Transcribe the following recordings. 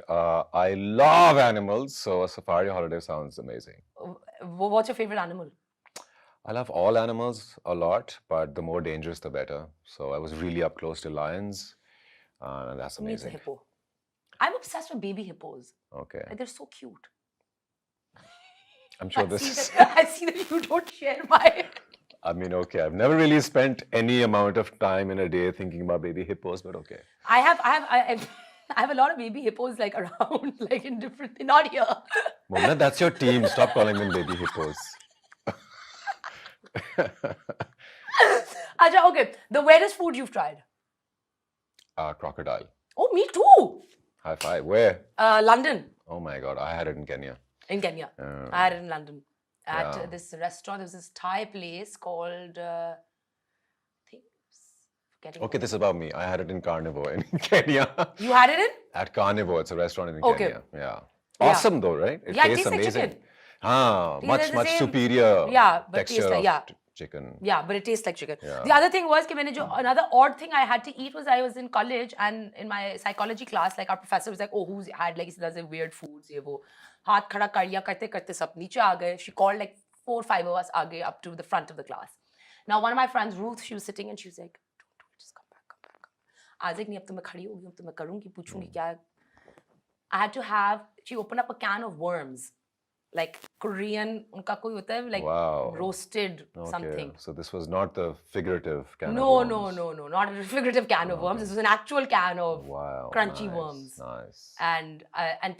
I love animals, so a safari holiday sounds amazing. What's your favorite animal? I love all animals a lot, but the more dangerous, the better. So I was really up close to lions, and that's For me, it's a amazing. hippo. I'm obsessed with baby hippos. Okay. Like, they're so cute. I'm sure I this see is. that. I see that you don't share my. I mean, okay, I've never really spent any amount of time in a day thinking about baby hippos, but okay. I have a lot of baby hippos like around, like in different. Not here. Mona, that's your team. Stop calling them baby hippos. Acha, okay. The weirdest food you've tried? Crocodile. Oh, me too. High five. Where? London. Oh my God, I had it in Kenya. In Kenya. I had it in London. At Yeah. this restaurant, there was this Thai place called. Okay, this is about me. I had it in Carnivore in Kenya. You had it in? At Carnivore, it's a restaurant in Okay. Kenya. Yeah. Awesome though, right? Yeah, it tastes tastes like amazing. chicken. Much the same- superior Yeah, but texture tastes like- of yeah. chicken. Yeah, but it tastes like chicken. Yeah. The other thing was another odd thing I had to eat was I was in college and in my psychology class, like our professor was like, oh, who's had like does weird foods, ye wo. Haath khada kar liya, karte karte sab niche aa gaye. She called like 4 or 5 of us aage up to the front of the class. Now one of my friends, Ruth, she was sitting and she was like, don't do it, just come back. आज एक नहीं अब तो मैं खड़ी होगी अब तो मैं करूँगी पूछूंगी क्या है. I had to have, she opened up a can of worms, like Korean, unka koi hota hai, like Wow. roasted Okay. something. So this was not the figurative can No, of worms. no, not a figurative can of worms. This was an actual can of Wow. crunchy nice, worms. Nice. And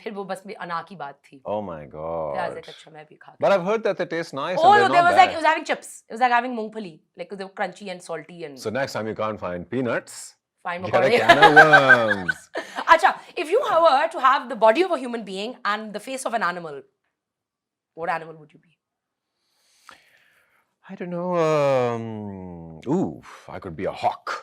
फिर वो बस अना की बात थी. Oh my फिर I was God. like, अच्छा मैं भी खा. But I've heard that they taste nice. Oh and no, they're there not was like bad. it was having chips. It was like having mungpali, like they were crunchy and salty and. So next time you can't find peanuts, Fine, get a Macaulay. can of worms. Acha, if you were to have the body of a human being and the face of an animal, what animal would you be? I don't know. I could be a hawk.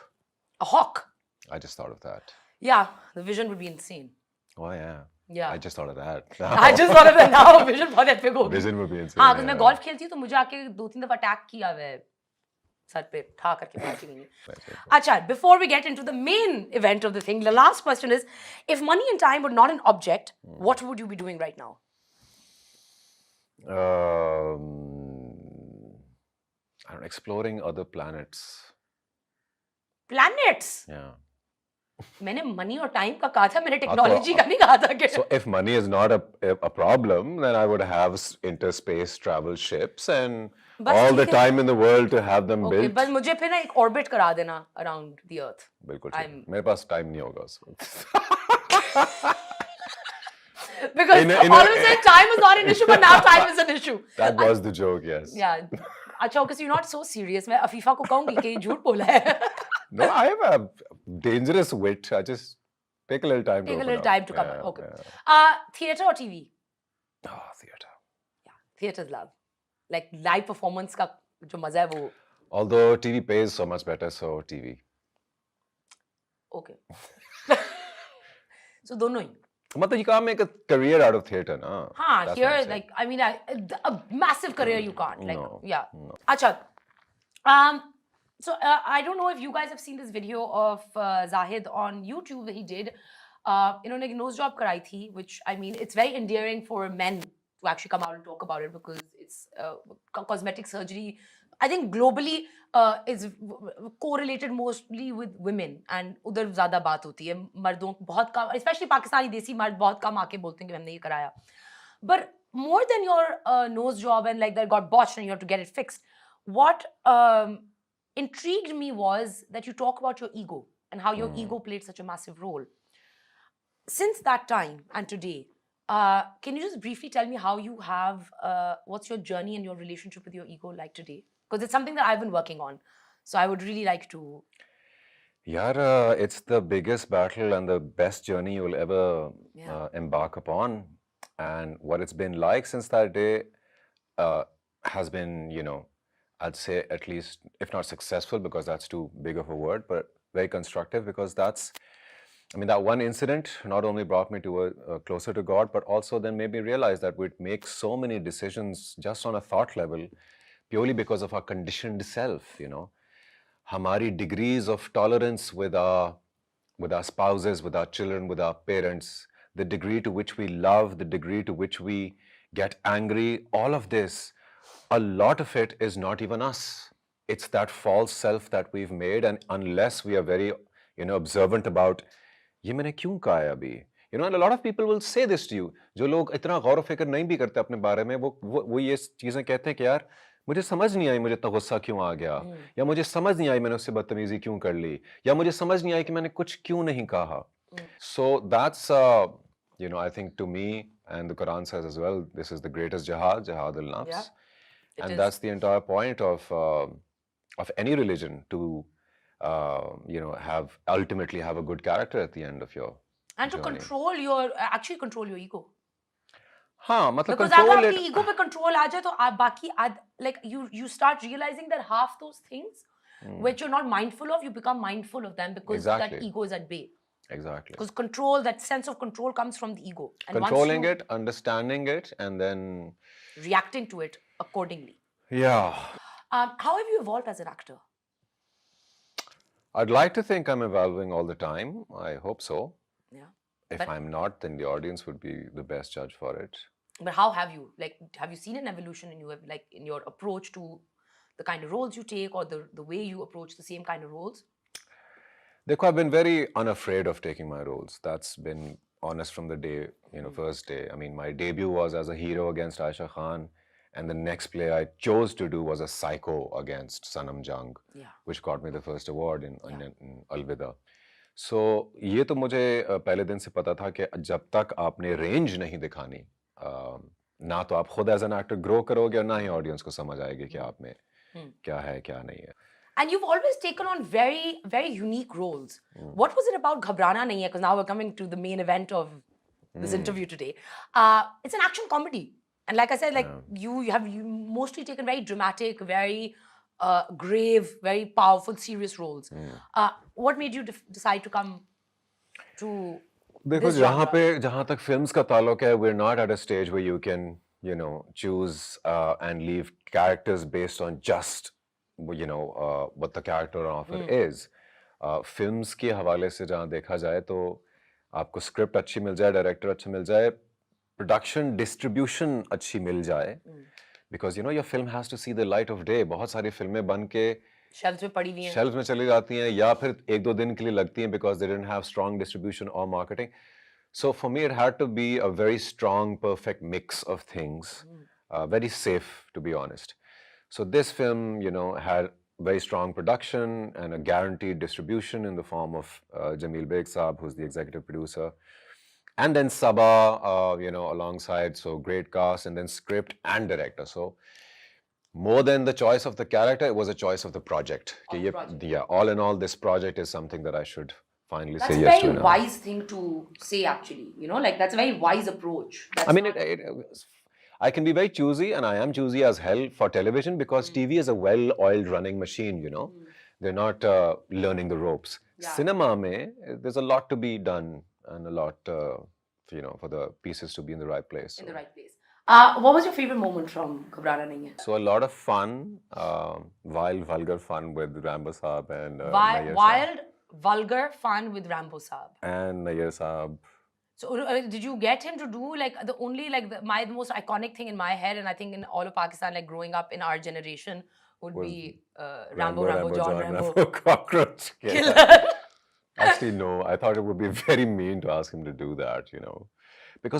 A hawk. I just thought of that. Yeah, the vision would be insane. Oh yeah. Yeah. I just thought of that. I just thought of that now. Vision बहुत epic होगी. Vision would be insane. हाँ, because मैं yeah. golf खेलती हूँ तो मुझे आके 2-3 दफा attack किया हुआ है सर पे ठा करके मारती नहीं है. अच्छा, before we get into the main event of the thing, the last question is, if money and time were not an object, what would you be doing right now? I don't know, exploring other planets. Planets. Yeah. मैंने money और time का कहा था, मैंने technology का नहीं कहा था कि. So if money is not a problem, then I would have interspace travel ships and all the time in the world to have them Okay, built. बस मुझे फिर ना एक orbit करा देना around the earth. बिल्कुल ठीक. मेरे पास time नहीं होगा उसमें. Because all of a sudden time is not an issue, but now time is an issue. That was the joke, yes. Yeah. अच्छा, because you're not so serious. मैं अफीफा को कहूँगी कि झूठ बोला है. No, I have a dangerous wit. I just take a little time to Take a open little up. time to come Yeah, up. Okay. yeah. Theater or TV? Oh, theater. Yeah, theater's love. Like live performance का जो मजा है वो. Although TV pays so much better, so TV. Okay. So दोनों ही. मतलब you can't make a career out of theater, na? हाँ, That's here what I'm like I mean a massive career you can't like No, yeah. no. अच्छा. So I don't know if you guys have seen this video of Zahid on YouTube that he did. इन्होंने एक nose job कराई थी, which I mean it's very endearing for men to actually come out and talk about it because it's cosmetic surgery. I think globally is correlated mostly with women and उधर ज़्यादा बात होती है मर्दों बहुत कम, especially Pakistani देसी मर्द बहुत कम आके बोलते हैं कि हमने ये कराया. But more than your nose job and like that got botched and you have to get it fixed, what intrigued me was that you talk about your ego and how your ego played such a massive role. Since that time and today, can you just briefly tell me how you have, what's your journey and your relationship with your ego like today? Because it's something that I've been working on. So I would really like to. Yeah, it's the biggest battle and the best journey you'll ever Yeah. embark upon. And what it's been like since that day has been, I'd say at least, if not successful, because that's too big of a word, but very constructive because that one incident not only brought me to closer to God, but also then made me realize that we'd make so many decisions just on a thought level purely because of our conditioned self, Hamari degrees of tolerance with our spouses, with our children, with our parents, the degree to which we love, the degree to which we get angry, all of this, a lot of it is not even us. It's that false self that we've made, and unless we are very, observant about, ये मैंने क्यों कहा है अभी? And a lot of people will say this to you. जो लोग इतना गौर फिक्र नहीं भी करते अपने बारे में, वो ये चीजें कहते हैं कि यार मुझे समझ नहीं आई मुझे इतना गुस्सा क्यों आ गया, या मुझे समझ नहीं आई मैंने उससे बदतमीजी क्यों कर ली, या मुझे समझ नहीं आई कि मैंने कुछ क्यों नहीं कहा. So that's I think to me, and the Quran says as well, this is the greatest jihad al-nafs. Yeah, it And is. that's the entire point of any religion, to ultimately have a good character at the end of your And to journey. actually control your ego. हाँ, मतलब Because अगर control आपकी it. ego पे control आ जाए तो आप बाकी like you start realizing that half those things which you're not mindful of, you become mindful of them because that Exactly. ego is at bay. Exactly. Because control, that sense of control comes from the ego. And Controlling once it, understanding it, and then you reacting to it accordingly. yeah. How have you evolved as an actor? I'd like to think I'm evolving all the time. I hope so. Yeah. If But- I'm not, then the audience would be the best judge for it. But how have you? Like, have you seen an evolution in you, like in your approach to the kind of roles you take, or the way you approach the same kind of roles? Dekho, I've been very unafraid of taking my roles. That's been honest from the day, first day. I mean, my debut was as a hero against Aisha Khan, and the next play I chose to do was a psycho against Sanam Jung, Yeah. which got me the first award in Alvida. So, ये तो मुझे पहले दिन से पता था कि जब तक आपने रेंज नहीं दिखानी, ना तो आप खुद एज एन एक्टर ग्रो करोगे और ना ही ऑडियंस को समझ आएगी कि आप में क्या है क्या नहीं है. And you've always taken on very, very unique roles. What was it about Ghabrana Nahi Hai? Because now we're coming to the main event of this interview today. It's an action comedy. And like I said, like you have mostly taken very dramatic, very grave, very powerful, serious roles. What made you decide to come to देखो this जहाँ genre? पे जहाँ तक films का ताल्लुक है, we're not at a stage where you can choose and leave characters based on just what the character on offer is. Films के हवाले से जहाँ देखा जाए तो आपको स्क्रिप्ट अच्छी मिल जाए, डायरेक्टर अच्छा मिल जाए, प्रोडक्शन डिस्ट्रीब्यूशन अच्छी मिल जाए, because your film has to see the light of day. बहुत सारी फिल्में बन के Shelves में पड़ी हुई हैं. शेल्फ में चली जाती हैं या फिर एक दो दिन के लिए लगती हैं because they didn't have strong distribution or marketing. So for me, it had to be a very strong, perfect mix of things, very safe, to be honest. So this film, had very strong production and a guaranteed distribution in the form of Jameel Beg Saab, who's the executive producer, and then Saba, alongside. So great cast, and then script and director. So more than the choice of the character, it was a choice of the project. Of the project. Yeah, all in all, this project is something that I should finally That's say a yes to very now. wise thing to say, actually. Like that's a very wise approach. That's I mean, not- I can be very choosy, and I am choosy as hell for television because TV is a well-oiled running machine, They're not learning the ropes. Yeah. Cinema mein, there's a lot to be done and a lot, for the pieces to be in the right place. in So. the right place. What was your favorite moment from Ghabrana Nahi Hai? So a lot of fun, wild, vulgar fun with Rambo Saab and Nayyar Saab. Wild, vulgar fun with Rambo Saab. And Nayyar Saab. So did you get him to do like the only like the most iconic thing in my head, and I think in all of Pakistan, like growing up in our generation, would Was be Rambo, John Rambo. Cockroach Killer. Actually, no. I thought it would be very mean to ask him to do that, because